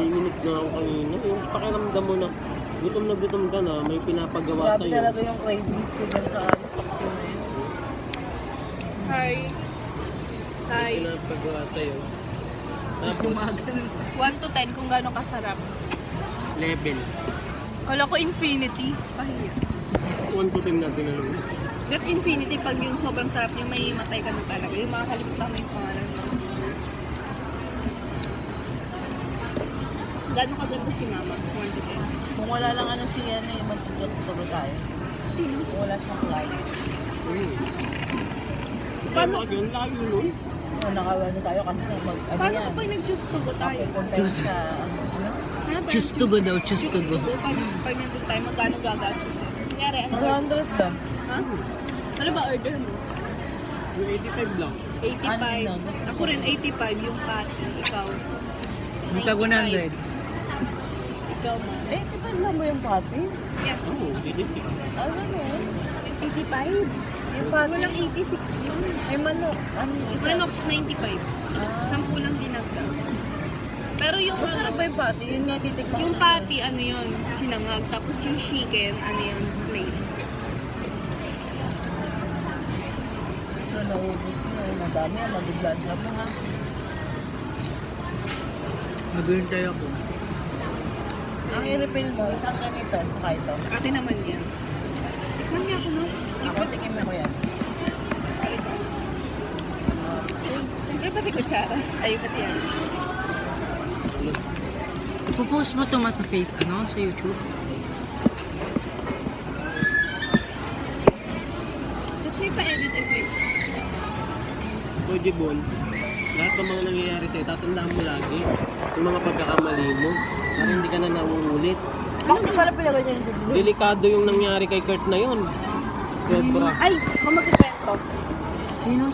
Nanginginig na ako kanina. Yung pakiramdam mo na gutom ka na, may pinapagawa Grabe sa'yo. talaga yung cravings ko dyan sa paksiw na yun. Hi. Hi. May pinapagawa sa'yo. Tapos, Gumagano. 1 to 10 kung gaano kasarap. level. Kala ko infinity. Pahiya. 1 to 10 natin na lang. That infinity, pag yung sobrang sarap yung may matay ka na talaga. Yung makakalimutan mo yung pangalan mo. Gaano kaganda si Mama? 1 to 10. Kung wala lang ano si ano eh, mag-jokes ba tayo? Sino? Kung wala siyang client. Paano yun? Layo nun? Nakawano tayo kasi mag ano Paano yan? kapag nag-juice to go tayo? Compare sa ano? Ano ba Choose yung to go daw, choose to go. Pag nandun tayo, magkano gagastos? Kunyari, ano ba? 100 ba? Ha? Ano ba order mo? Yung 85 lang. 85. Ano yun? Ako rin 85 yung patty. Ikaw? Magka 100. Ikaw man. Eh, di ba lang mo yung pati? Yeah. Oo, 86. Ano yun? 85. Yung pati? Walang 86 yun. Ay, manok. Ano isa? Manok 95. Ah. 10 lang dinagdag. Pero yung Masarap ba yung pati? Yun nga titikman. yung patty, ano yun, sinangag. Tapos yung chicken, ano yun, plain. So, naubos na. Madami yan. Mabiglaan siya mo ha. Maghihintay ako. Ang i-refill mo, isang ganito, saka ito. Ate naman yan. Tikman niya ako, no? Ako, tingin mo ko yan. Halika. Siyempre pati kutsara. Ay, pati yan. Ipopost mo to sa face, ano? Sa YouTube? Ba't may pa-edit effect? So, Jibon, lahat ng mga nangyayari sa'yo, tatandaan mo lagi yung mga pagkakamali mo para hindi ka na nauulit. Bakit pala pinagay niya yung dulo? Delikado yung nangyari kay Kurt na yun. Sobra. Ay, kung magkikwento. Sino?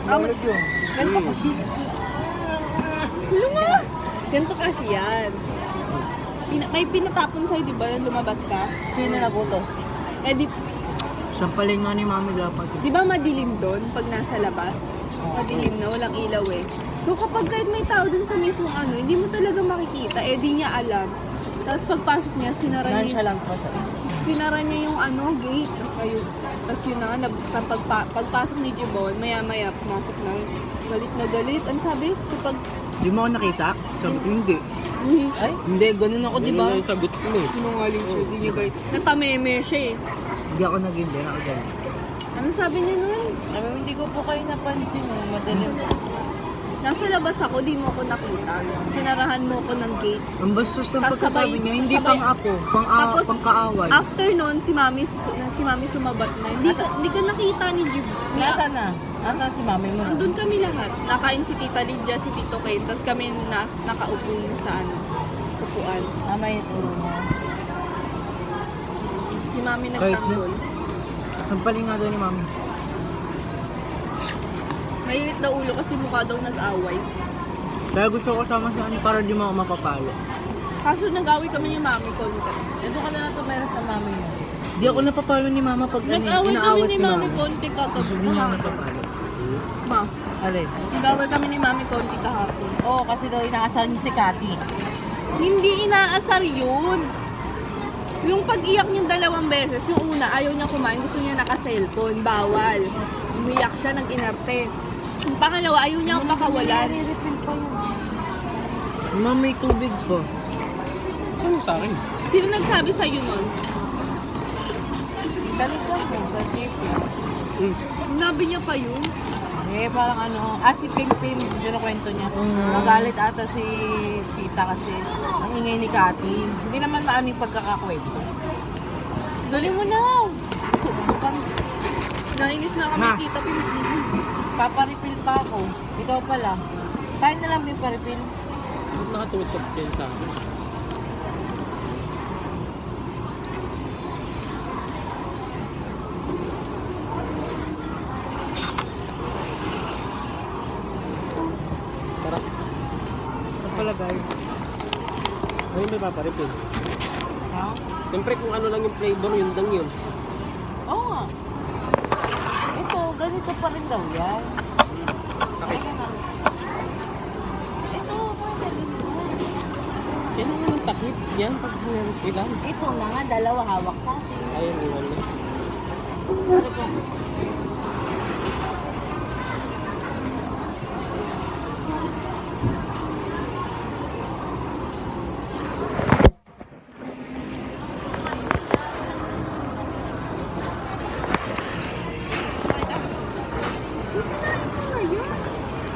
Lord yun. Ganito kasi. Luma! Ganito kasi yan. May pinatapon sa'yo, di ba? Nung lumabas ka. Sino nabutos? Eh, Sampalin nga ni Mami dapat. di ba madilim doon pag nasa labas? Madilim na, walang ilaw eh. So kapag kahit may tao dun sa mismong ano, hindi mo talaga makikita, eh di niya alam. Tapos pagpasok niya, Nonchalant pa siya. sinara niya yung ano, gate. Tapos yun na, sa pagpasok ni Jibon, maya-maya, pumasok na. Galit na galit. Ano sabi? Kapag, Di mo ako nakita? Sabi ko, hindi. Ay, Hindi, ganun ako, di Ganun ba? na yung sagot mo eh. sinungaling siya, di niya galit. Natameme siya eh. Hindi ako nag-hindi, nakagalit. Ano sabi niya nun? hindi ko po kayo napansin. Madalim. Nasa labas ako, di mo ako nakita. Sinarahan mo ako ng gate. Ang bastos ng Tas pagkasabi sabay- niya, hindi sabay- pang-apo, Tapos, pang-kaaway. After nun, si Mami sumabat na. Hindi ka nakita ni Jib. Nasaan na? Nasaan si mami mo? Andun kami lahat. Nakain si Tita Lydia, si Tito Kane. Tapos kami nakaupo sa ano, upuan. May turo niya. Si Mami Kahit nagtanggol. Sampalin nga daw ni Mami. Mainit na ulo kasi mukha daw nag-away. Kaya gusto ko sama sa ano para di mo ako mapapalo. Kaso nag-away kami ni Mami konti. Ito ka na lang tumera sa mami mo. Di ako napapalo ni Mama pag ano, Nag-away kami inaawat ni Mami konti Gusto kagabi. di niya ako napapalo. Ma, Alin? nag-away kami ni Mami konti kahapon. Oo, kasi daw inaasal niya si Cathy. Hindi inaasar yun. Yung pag-iyak niya 2 beses, yung una, ayaw niya kumain, gusto niya naka-cellphone, bawal. Umiyak siya, nag-inarte. Yung pangalawa, ayaw niya akong makawalan. Refill pa yan. Ma'am, may tubig po. Ano sa akin? Sino nagsabi sa'yo nun? Balik ka po sa GC. Sinabi niya pa yun. Eh, parang ano, si Pimpin, yun ang kwento niya. Nagalit ata si tita kasi ang ingay ni Cathy. Hindi naman maano yung pagkakakwento. Galing mo na! Sukan. Nainis na kami, Ma. Tita Pilipinas. Paparipil pa ako. Ikaw pala. Tayo na lang may paripil. Ba't nakatutok yan sa akin? Tara. Napalagay. Ay, may paparipin. Ha? Siyempre kung ano lang yung flavor, yun lang yun. Oo nga. Ito, ganito pa rin daw yan. Bakit? Ito, madali mo. Kailangan ng takip yan pag ilan. Ito na nga, dalawa hawak ka. Ayun, iwan na. Ano po?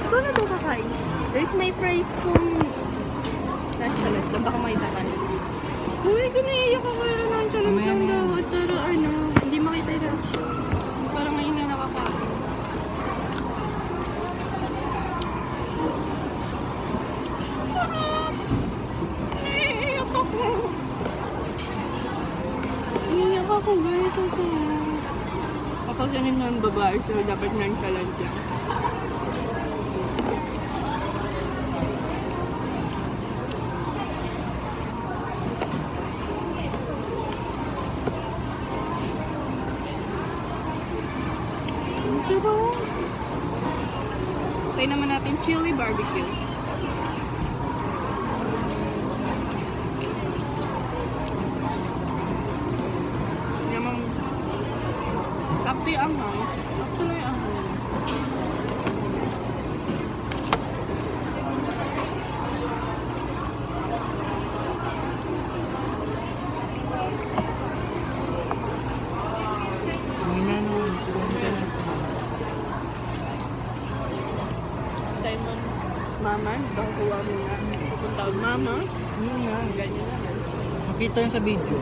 Ikaw na ba kakain? Guys, may fries kong nonchalant lang. Baka may takan. Uy, ginaiyak ako yung nonchalant lang daw. Pero ano, hindi makita yung reaction. Parang ngayon na nakakain. Sarap! Naiiyak ako. Naiiyak ako guys. Ang sarap. Kapag ganyan ng babae, so dapat nonchalant lang. Try naman natin chili barbecue. Namang sakto yung anghang. Sakto lang yung anghang. Diamond. Mama, bangkuwa mo na. Pupunta ang mama. Ganyan na. Makita yun sa video.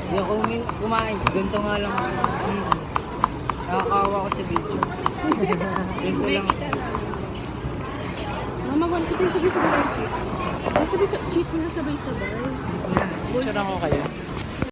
Hindi ako kumain. Ganito nga lang ako. Nakakawa ko sa video. Ganito lang. Mama, want ko din sabay-sabay ng cheese. Sabay cheese na sabay-sabay. Picture ako kayo.